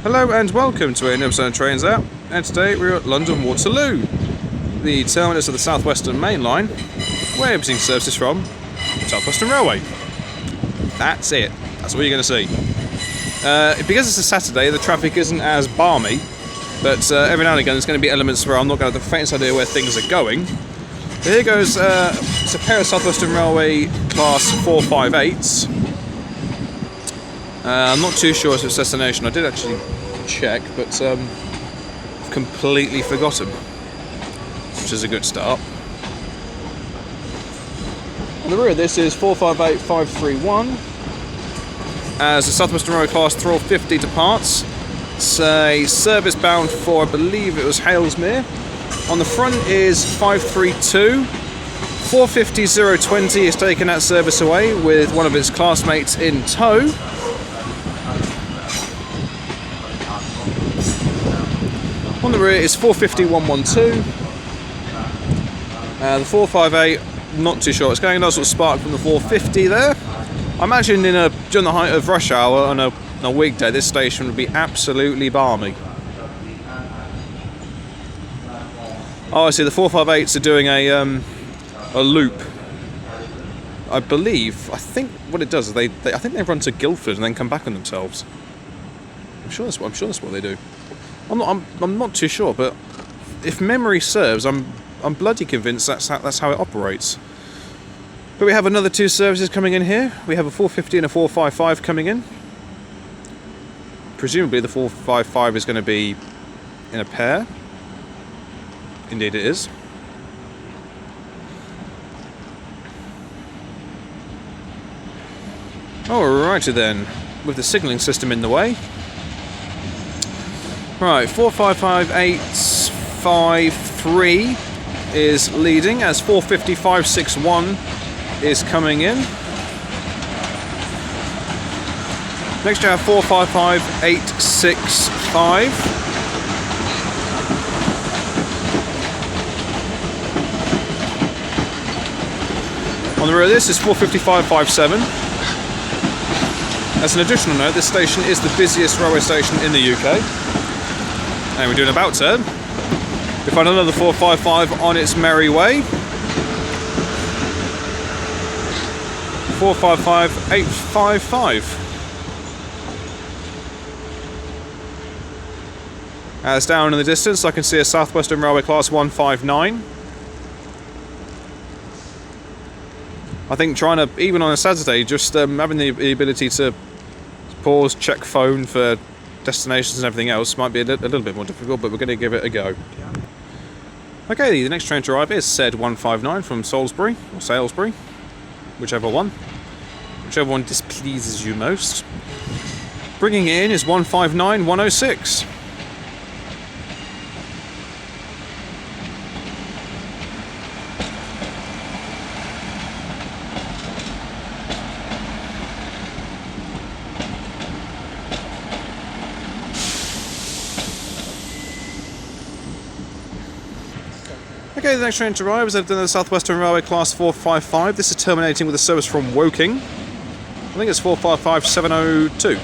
Hello and welcome to a new episode of Trains Out, and today we're at London Waterloo, the terminus of the Southwestern Mainline, where everything services from Southwestern Railway. That's it. That's all you're going to see. Because it's a Saturday, the traffic isn't as balmy, but every now and again there's going to be elements where I'm not going to have the faintest idea where things are going. But here goes it's a pair of Southwestern Railway Class 458s. I'm not too sure it's its destination. I did actually check, but I've completely forgotten, which is a good start. On the rear of this is 458531. As the Southwestern Railway Class 450 departs, it's a service bound for, I believe it was Halesmere. On the front is 532. 450020 is taking that service away with one of its classmates in tow. On the rear is 450112. The 458, not too sure what's going on. Nice little spark from the 450 there. I imagine during the height of rush hour on a weekday, this station would be absolutely balmy. Oh, I see. The 458s are doing a loop. I think what it does is I think they run to Guildford and then come back on themselves. I'm sure that's what they do. I'm not too sure, but if memory serves, I'm bloody convinced that's how it operates. But we have another two services coming in here. We have a 450 and a 455 coming in. Presumably the 455 is going to be in a pair. Indeed it is. Alrighty then, with the signalling system in the way. Right, 455853 is leading as 450561 is coming in. Next you have 455865. On the rear of this is 45557. As an additional note, this station is the busiest railway station in the UK. And we're doing about turn. We find another 455 on its merry way. 455855. As down in the distance, I can see a Southwestern Railway Class 159. I think trying to, even on a Saturday, just having the ability to pause, check phone for destinations and everything else might be a little bit more difficult, but we're going to give it a go. Okay, the next train to arrive is said 159 from Salisbury, or Salisbury, whichever one displeases you most. Bringing it in is 159106. Okay, the next train to arrive is the Southwestern Railway Class 455. This is terminating with a service from Woking. I think it's 455702.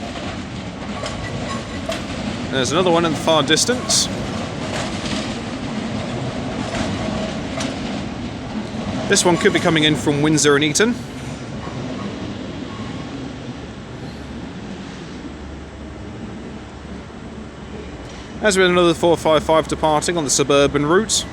There's another one in the far distance. This one could be coming in from Windsor and Eton. As we have another 455 departing on the Suburban route.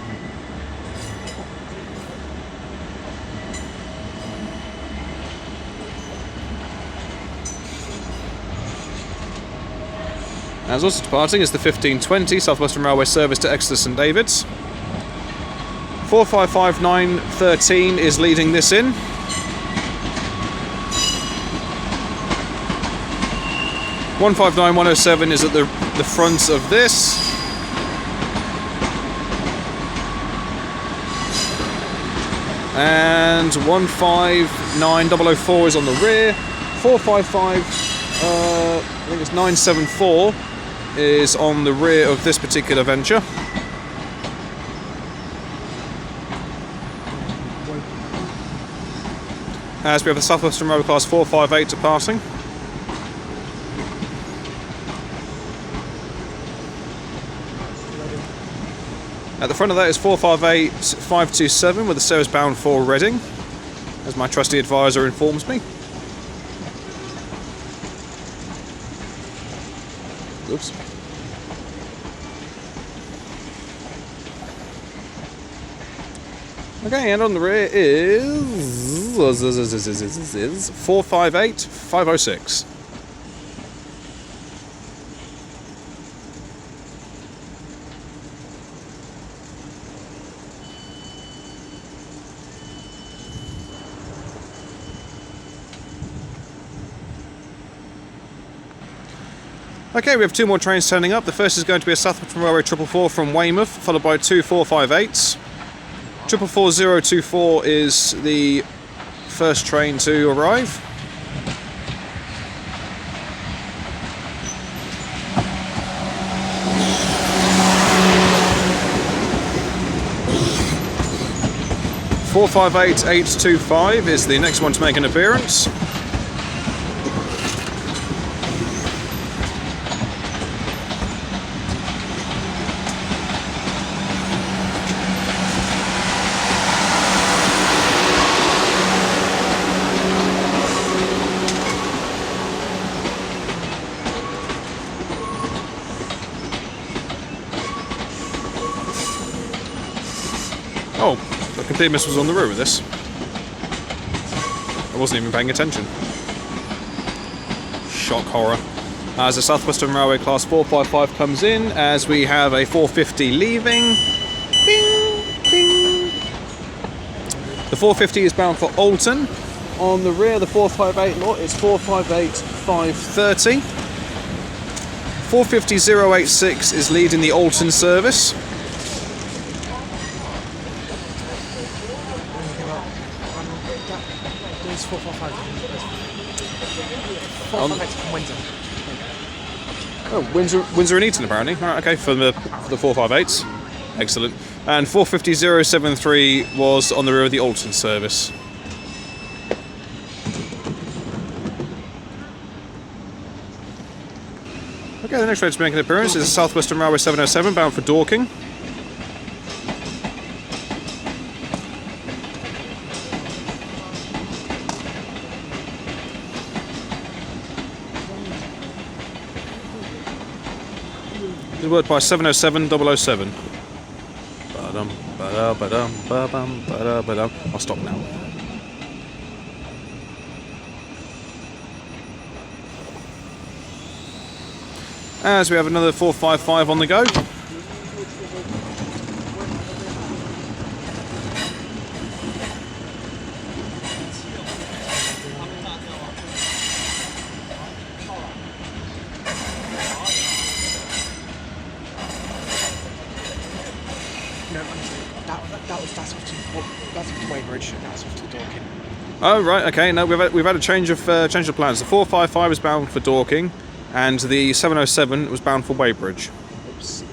As also departing is the 1520 Southwestern Railway service to Exeter St David's. 455913 is leading this in. (159.107) is at the front of this. And 159004 is on the rear. 455, I think it's 974. Is on the rear of this particular venture. As we have the Southwestern Railway Class 458 departing. At the front of that is 458527 with a service bound for Reading, as my trusty advisor informs me. Oops. Okay, and on the rear is 458506. Okay, we have 2 more trains turning up. The first is going to be a Southwestern Railway 444 from Weymouth, followed by 2 458s. 44024 is the first train to arrive. Four 58825 is the next one to make an appearance. Oh, I completely missed was on the route with this. I wasn't even paying attention. Shock horror. As the Southwestern Railway Class 455 comes in, as we have a 450 leaving. Bing, bing. The 450 is bound for Alton. On the rear, the 458 lot is 458530. 450086 is leading the Alton service. Oh, Windsor and Eton apparently. Alright, okay, for the 458s. Excellent. And 450073 was on the rear of the Alton service. Okay, the next train to make an appearance is the Southwestern Railway 707 bound for Dorking. Worked by 707007. I'll stop now. As we have another 455 on the go. That's off to Weybridge, and that's off to Dorking. Oh right, okay. No, we've had a change of plans. The 455 was bound for Dorking, and the 707 was bound for Weybridge. Oops.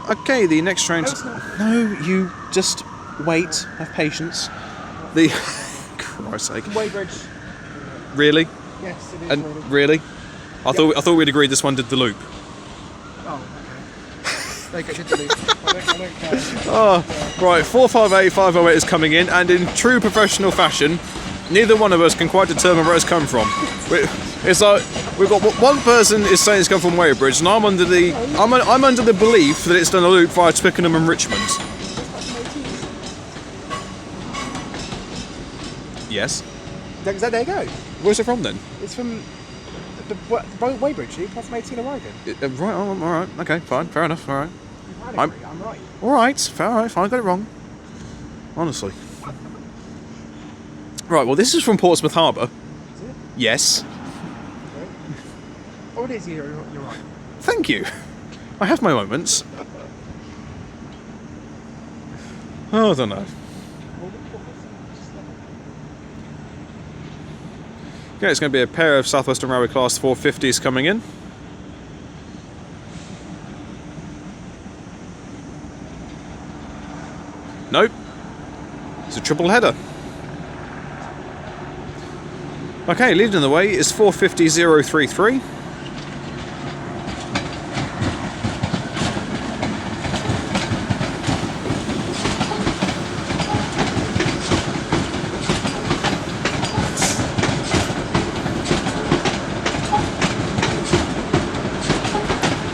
Okay, the next train. No, you just wait. Have patience. The Christ's sake. Weybridge. Really? Yes, it is. And really? I thought we'd agreed this one did the loop. Oh, okay. They did the loop. I don't care. Oh, right. 458508 is coming in, and in true professional fashion, neither one of us can quite determine where it's come from. It's like we've got one person is saying it's come from Weybridge, and I'm under the belief that it's done a loop via Twickenham and Richmond. Yes. There you go. Where's it from then? It's from the Weybridge. You apart from 18 arriving. Right. Oh, all right. Okay. Fine. Fair enough. All right. I'm right. All right. Fair. All right. Fine. I got it wrong. Honestly. Right. Well, this is from Portsmouth Harbour. Is it? Yes. Okay. Oh, it is. You're right. Thank you. I have my moments. Oh, I don't know. Okay, it's going to be a pair of Southwestern Railway Class 450s coming in. Nope. It's a triple header. Okay, leading the way is 450033.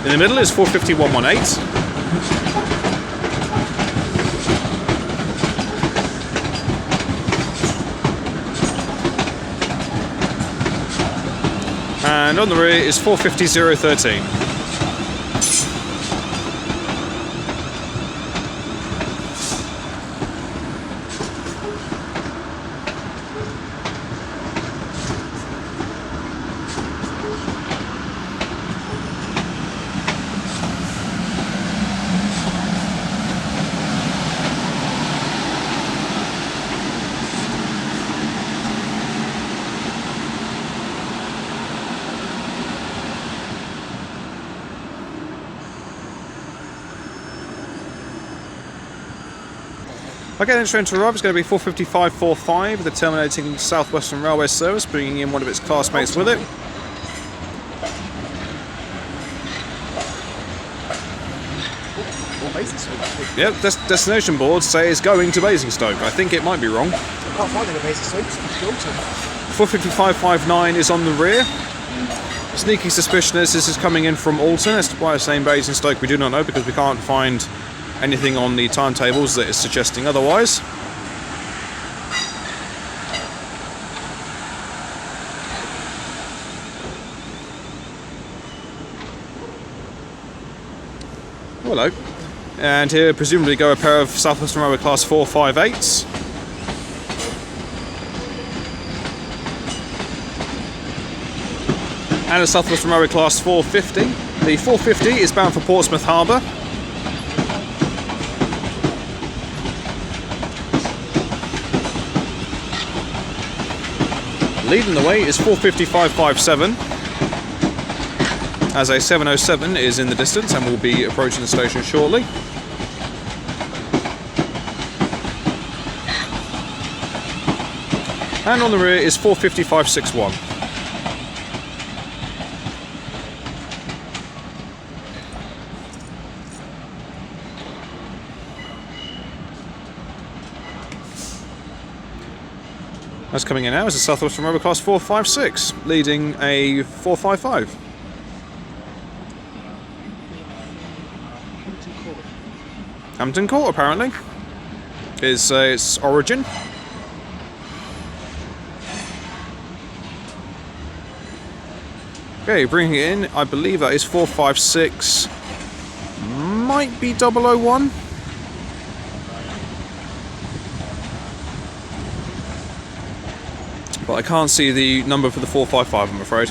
In the middle is 450-118. And on the rear is 450-013. Okay, the next train to arrive is going to be 45545, the terminating Southwestern Railway service, bringing in one of its classmates with it. Yep, destination boards say it's going to Basingstoke. I think it might be wrong. I can't find any Basingstoke. 45559 is on the rear. Sneaky suspicion is this is coming in from Alton. As to why it's saying Basingstoke, we do not know, because we can't find anything on the timetables that is suggesting otherwise. Hello. And here presumably go a pair of Southwestern Railway Class 458s. And a Southwestern Railway Class 450. The 450 is bound for Portsmouth Harbour. Leading the way is 45557, as a 707 is in the distance and will be approaching the station shortly. And on the rear is 45561. That's coming in now is the Southwestern Railway Class 456, leading a 455. Hampton Court, apparently, is its origin. Okay, bringing it in, I believe that is 456, might be 001. But I can't see the number for the 455, I'm afraid.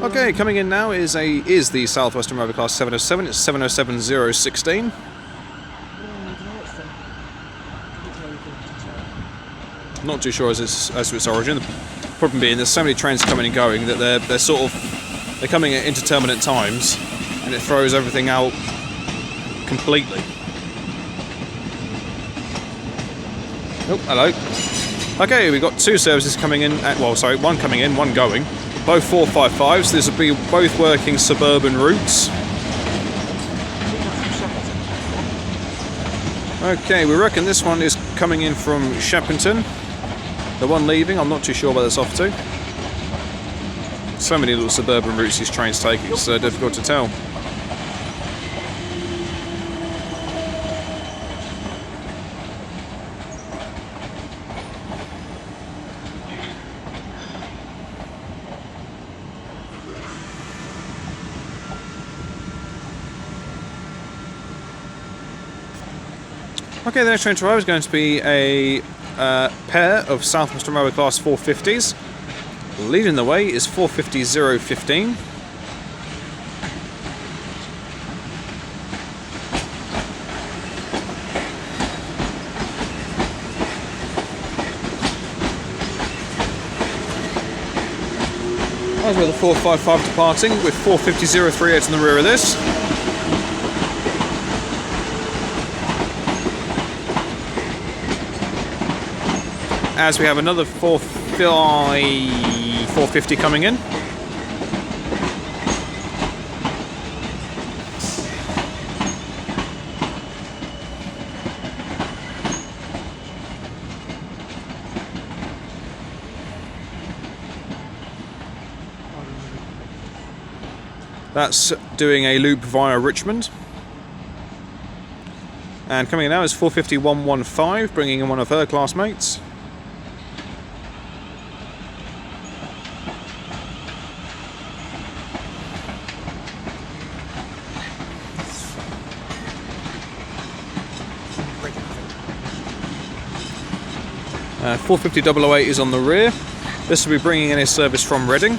Okay, coming in now is the Southwestern Railway Class 707. It's 707016. Not too sure as to its origin. The problem being there's so many trains coming and going that they're coming at indeterminate times, and it throws everything out completely. Oh, hello. Okay, we've got two services coming in. One coming in, one going. Both 455s. This will be both working suburban routes. Okay, we reckon this one is coming in from Shepperton. The one leaving, I'm not too sure where that's off to. So many little suburban routes these trains take, it's difficult to tell. Okay, the next train to arrive is going to be a pair of Southwestern Railway Class 450s. Leading the way is 450-015. As with the 455 departing, with 450-038 in the rear of this. As we have another 450 coming in. That's doing a loop via Richmond. And coming in now is 450-115, bringing in one of her classmates. Breaking, I think. 450-008 is on the rear. This will be bringing in a service from Reading.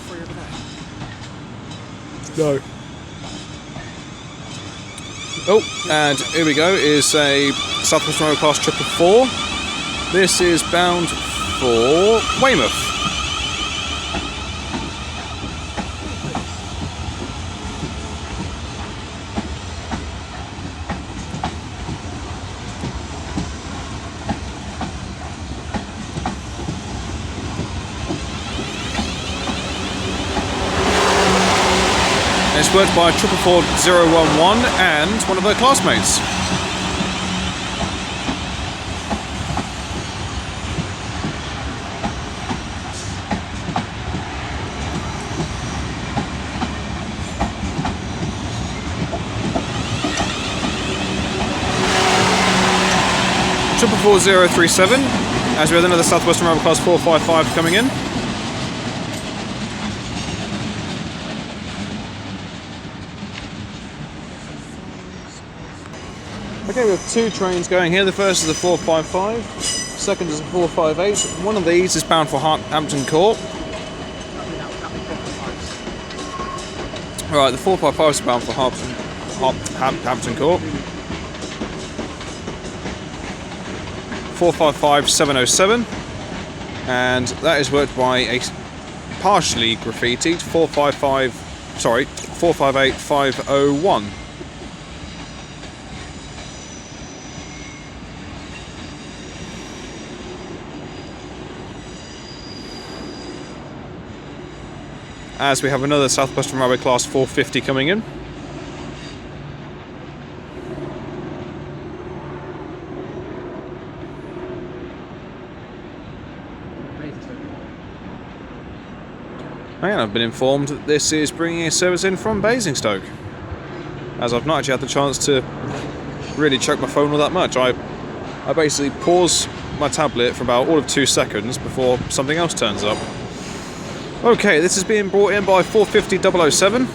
Free over No. there. Oh, and here we go, is a Southwestern Railway Class 444. This is bound for Weymouth. It's worked by 444-011 and one of her classmates. Triple 4037, as we have another Southwestern Railway Class 455 coming in. Okay, we have two trains going here. The first is a 455, second is a 458. One of these is bound for Hampton Court. Right, the 455 is bound for Hampton Court. 455-707, and that is worked by a partially graffitied 458-501. As we have another Southwestern Railway Class 450 coming in. And I've been informed that this is bringing a service in from Basingstoke, as I've not actually had the chance to really check my phone all that much. I basically pause my tablet for about all of 2 seconds before something else turns up. Okay, this is being brought in by 450-007.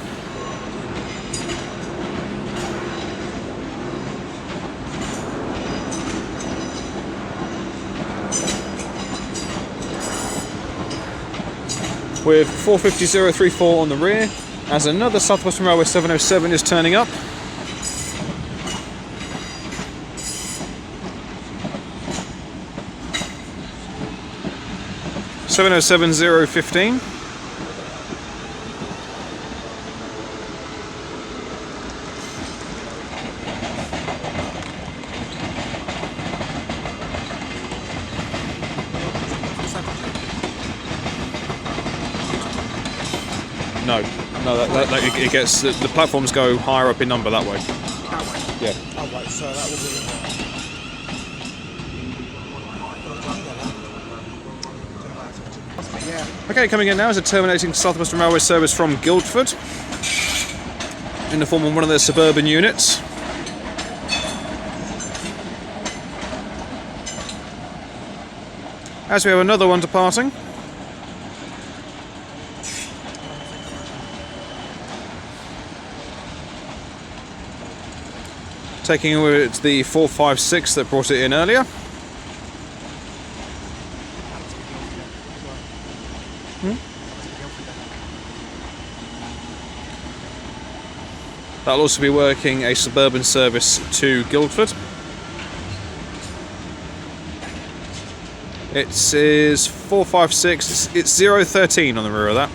With 450-034 on the rear, as another Southwestern Railway 707 is turning up. (707-015). No, it gets the platforms go higher up in number that way. That way? Yeah. Oh, right, so that will be... Yeah. Okay, coming in now is a terminating Southwestern Railway service from Guildford in the form of one of their Suburban units. As we have another one departing. Taking over the 456 that brought it in earlier. That'll also be working a Suburban service to Guildford. It is 456, it's 013 on the rear of that.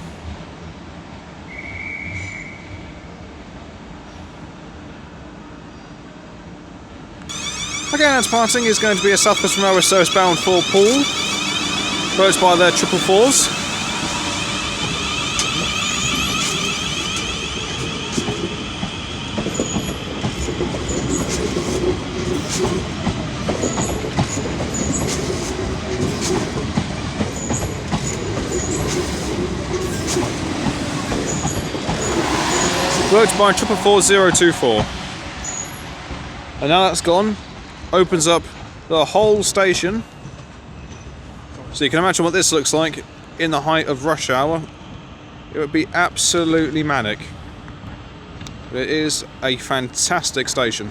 Okay, now departing is going to be a Southwestern Railway service bound for Poole, approached by their 444s. Worked by 444024. And now that's gone, opens up the whole station. So you can imagine what this looks like in the height of rush hour. It would be absolutely manic. But it is a fantastic station.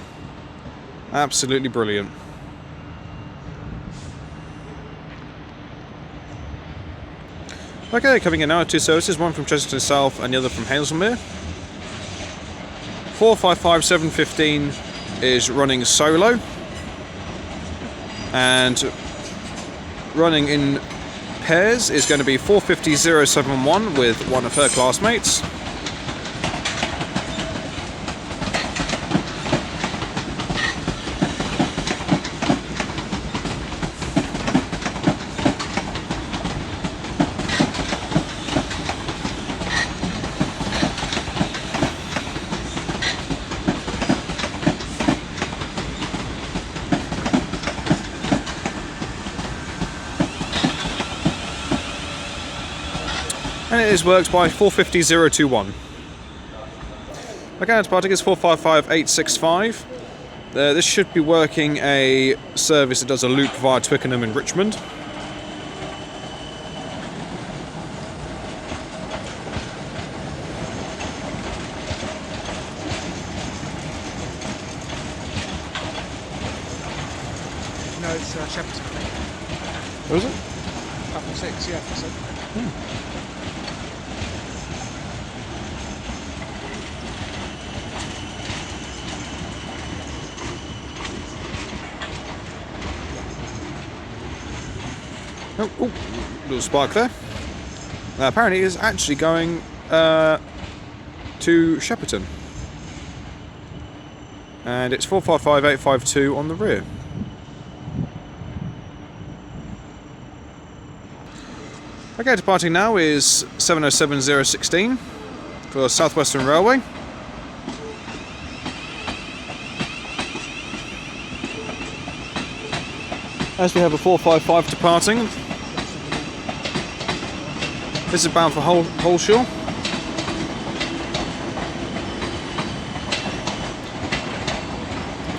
Absolutely brilliant. Okay, coming in now, 2 services, one from Chessington South and the other from Hazelmere. 455715 is running solo. And running in pairs is going to be 450071 with one of her classmates. And it is worked by 450021. Okay, departing is 455865. This should be working a service that does a loop via Twickenham and Richmond. No, it's Shepperton. What is it? Platform 6, yeah, that's it. Oh, little spark there. Apparently it is actually going to Shepperton. And it's 455852 on the rear. Okay, departing now is 707016 for Southwestern Railway. As we have a 455 departing. This is bound for Holshaw.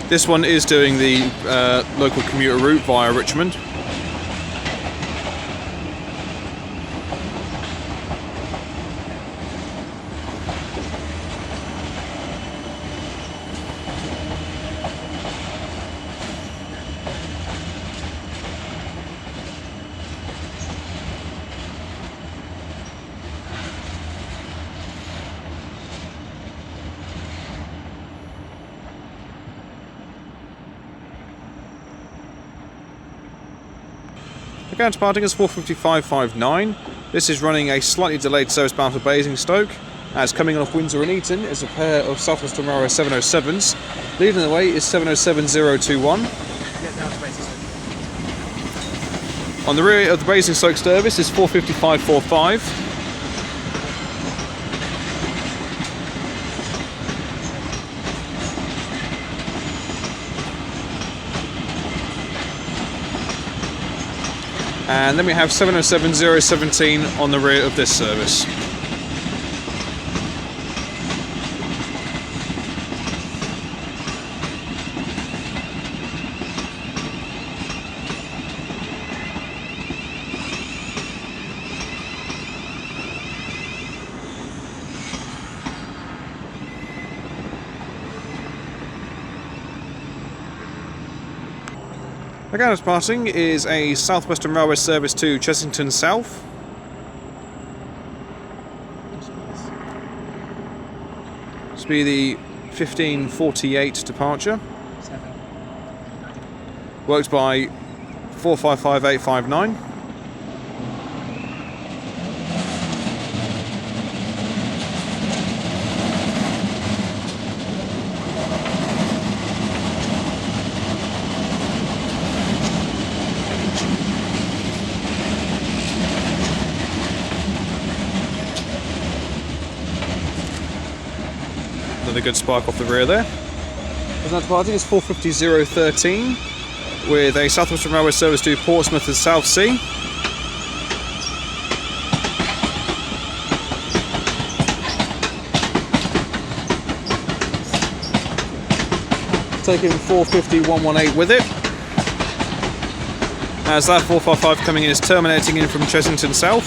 This one is doing the local commuter route via Richmond. Again, departing is 45559. This is running a slightly delayed service bound for Basingstoke, as coming off Windsor and Eton is a pair of Southwestern Railway 707s. Leading the way is 707021. Yeah, now it's Basingstoke. On the rear of the Basingstoke service is 45545. And then we have 707017 on the rear of this service. Again, it's passing is a Southwestern Railway service to Chessington South. This will be the 1548 departure. 7. Worked by 455859. Another good spark off the rear there. The departing is 450013 with a Southwestern Railway service to Portsmouth and Southsea. taking 450-118 with it. As that 455 coming in is terminating in from Chessington South.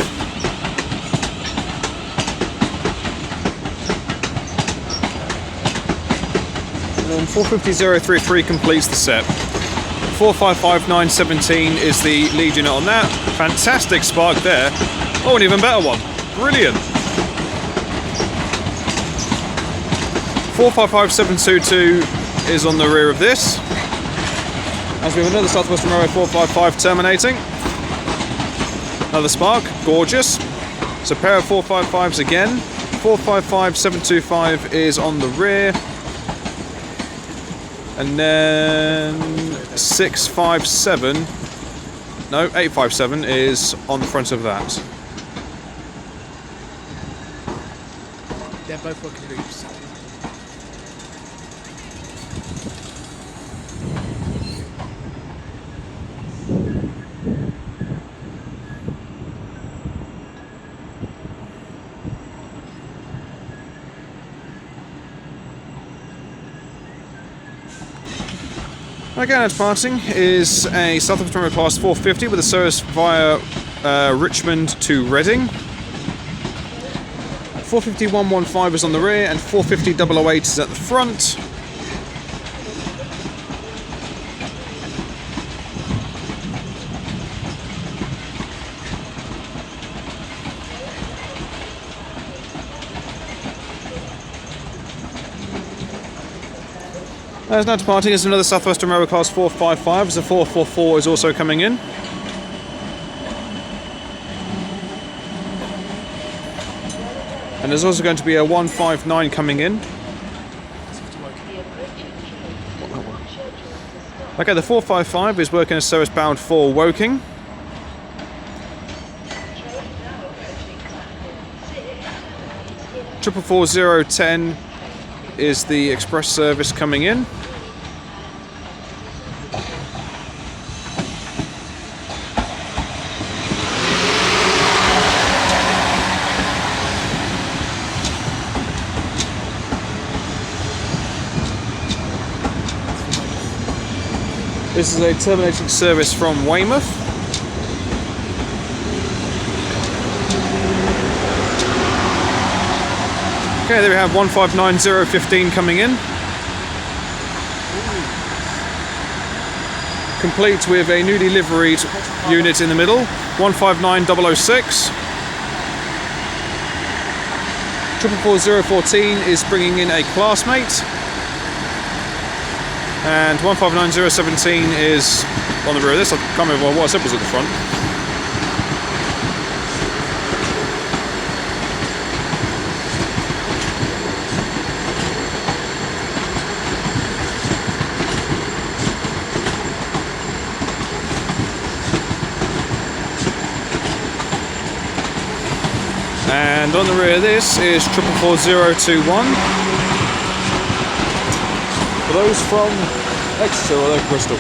And then 450-033 completes the set. 455-917 is the lead unit on that. Fantastic spark there. Oh, an even better one. Brilliant. 455-722 is on the rear of this. As we have another Southwestern Railway 455 terminating. Another spark, gorgeous. So a pair of 455s again. 455-725 is on the rear. And then 857 is on the front of that. They're both working loops. Again, at departing is a Southwestern Railway Class 450 with a service via Richmond to Reading. 450-115 is on the rear and 450-008 is at the front. As now departing is another Southwestern Railway Class 455, as a 444 is also coming in. And there's also going to be a 159 coming in. Okay, the 455 is working as service bound for Woking. Triple 4010 is the express service coming in. This is a terminating service from Weymouth. Okay, there we have 159015 coming in. Complete with a newly liveried unit in the middle, 159006. 444014 is bringing in a classmate. And 159017 is on the rear of this. I can't remember what I said was at the front. And on the rear of this is 444021. For those from Exeter or Bristol?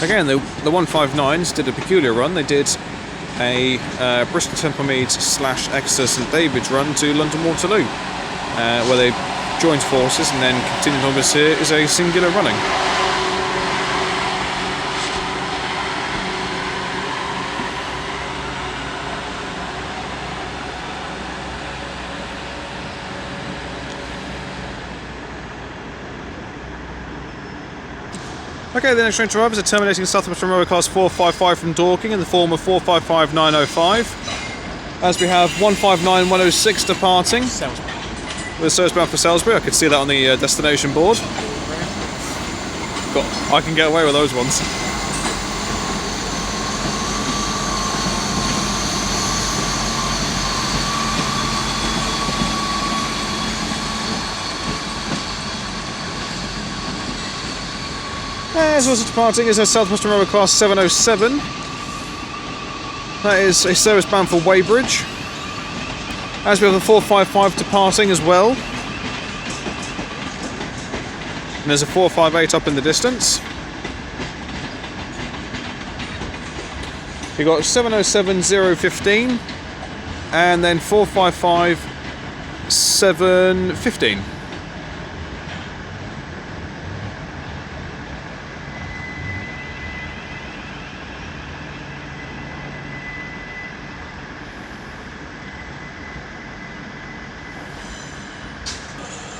Again, the 159s did a peculiar run. They did a Bristol Templemead / Exeter St David's run to London Waterloo, where they joined forces and then continued on this here is a singular running. Okay, the next train to arrive is a terminating Southwestern Railway Class 455 from Dorking in the form of 455905. As we have 159106 departing. With service bound for Salisbury. I could see that on the destination board. I can get away with those ones. As also departing is a Southwestern Railway Class 707. That is a service bound for Weybridge. As we have a 455 departing as well. And there's a 458 up in the distance. We've got 707-015 and then 455-715.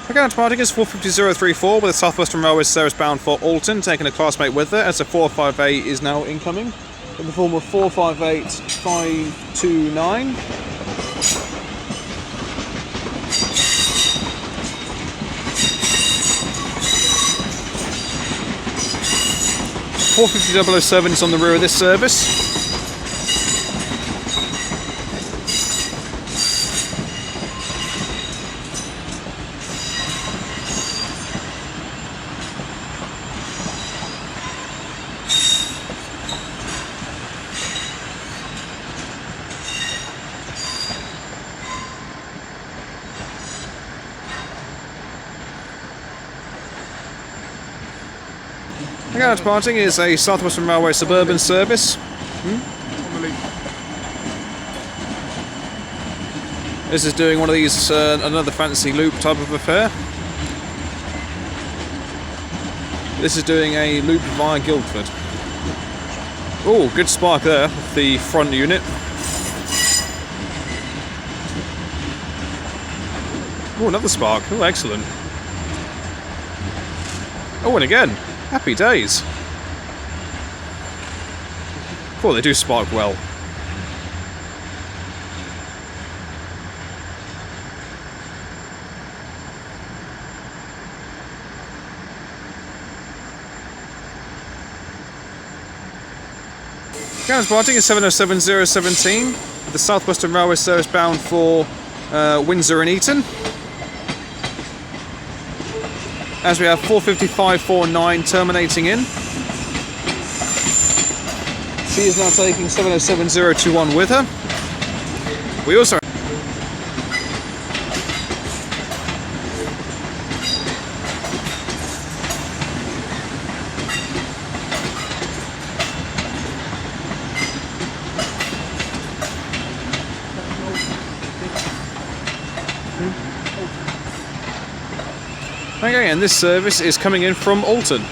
Again, departing is 450-034 with a Southwestern Railway service bound for Alton, taking a classmate with her as a 458 is now incoming in the form of 458-529. .450-007 is on the rear of this service. Again, departing is a Southwestern Railway Suburban service. This is doing one of these, another fancy loop type of affair. This is doing a loop via Guildford. Oh, good spark there, the front unit. Oh, another spark. Oh, excellent. Oh, and again. Happy days. Oh, they do spark well. Departing is 707-017 with the Southwestern Railway service bound for Windsor and Eton. As we have 455-49 terminating in. She is now taking 707-021 with her. We also okay, and this service is coming in from Alton.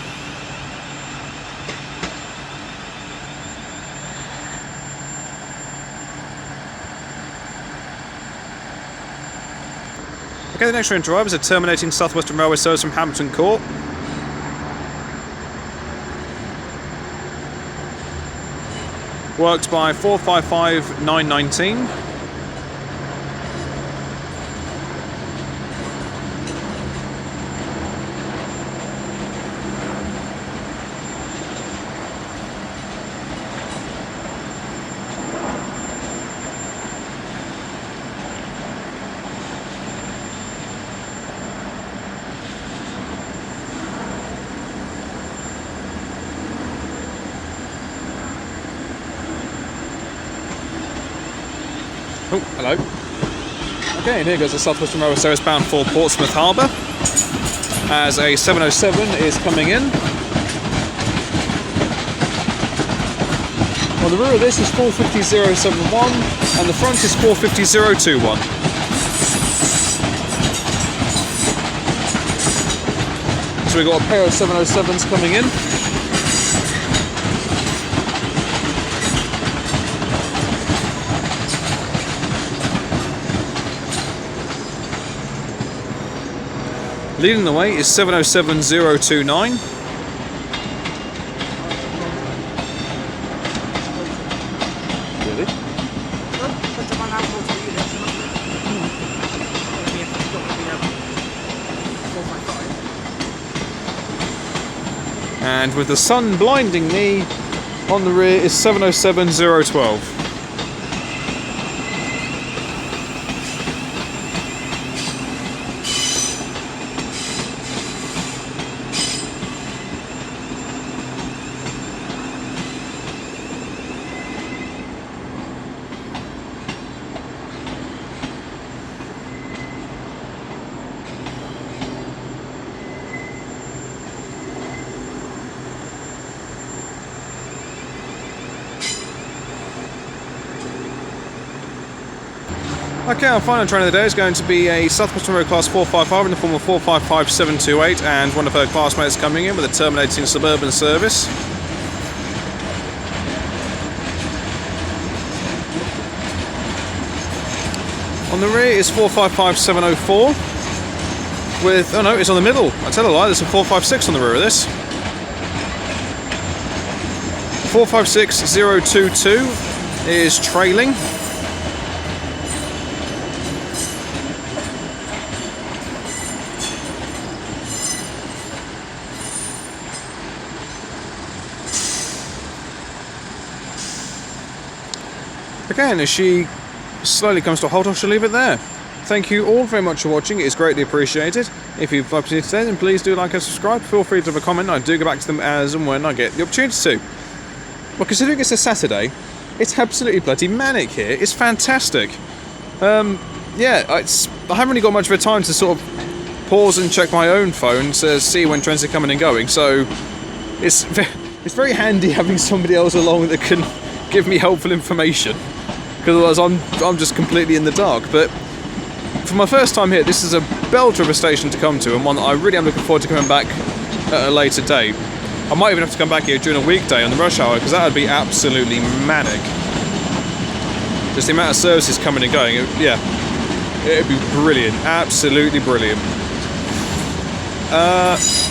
Okay, the next train drivers are terminating Southwestern Railway service from Hampton Court. Worked by 455-919. Oh, hello. Okay, and here goes the Southwestern Railway service bound for Portsmouth Harbour as a 707 is coming in. Well, the rear of this is 450-071 and the front is 450-021. So we've got a pair of 707s coming in. Leading the way is 707-029. Really? And with the sun blinding me, on the rear is 707-012. Okay, our final train of the day is going to be a Southwestern Road Class 455 in the form of 455728, and one of her classmates coming in with a terminating Suburban service. On the rear is 455704 with, oh no, it's on the middle. I tell a lie, there's a 456 on the rear of this. 456022 is trailing. Again, as she slowly comes to a halt, I shall leave it there. Thank you all very much for watching, it is greatly appreciated. If you've liked it today, then please do like and subscribe. Feel free to leave a comment, I do go back to them as and when I get the opportunity to. Well, considering it's a Saturday, it's absolutely bloody manic here. It's fantastic. Yeah, I haven't really got much of a time to sort of pause and check my own phone to see when trains are coming and going, so it's very handy having somebody else along that can give me helpful information, because otherwise I'm just completely in the dark. But for my first time here, this is a belter of a station to come to, and one that I really am looking forward to coming back at a later date. I might even have to come back here during a weekday on the rush hour, because that would be absolutely manic. Just the amount of services coming and going, it'd be brilliant, absolutely brilliant.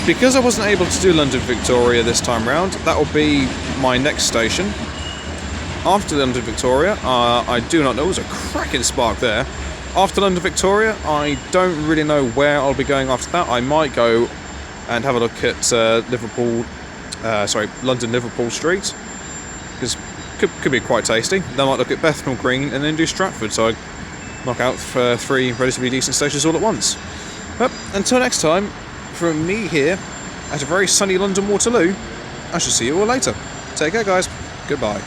Because I wasn't able to do London Victoria this time round, that will be my next station. After London Victoria, I do not know, there's a cracking spark there. After London Victoria, I don't really know where I'll be going after that. I might go and have a look at London Liverpool Street, because could be quite tasty. Then I might look at Bethnal Green and then do Stratford, so I knock out for 3 relatively decent stations all at once. But until next time, from me here at a very sunny London Waterloo, I shall see you all later. Take care, guys. Goodbye.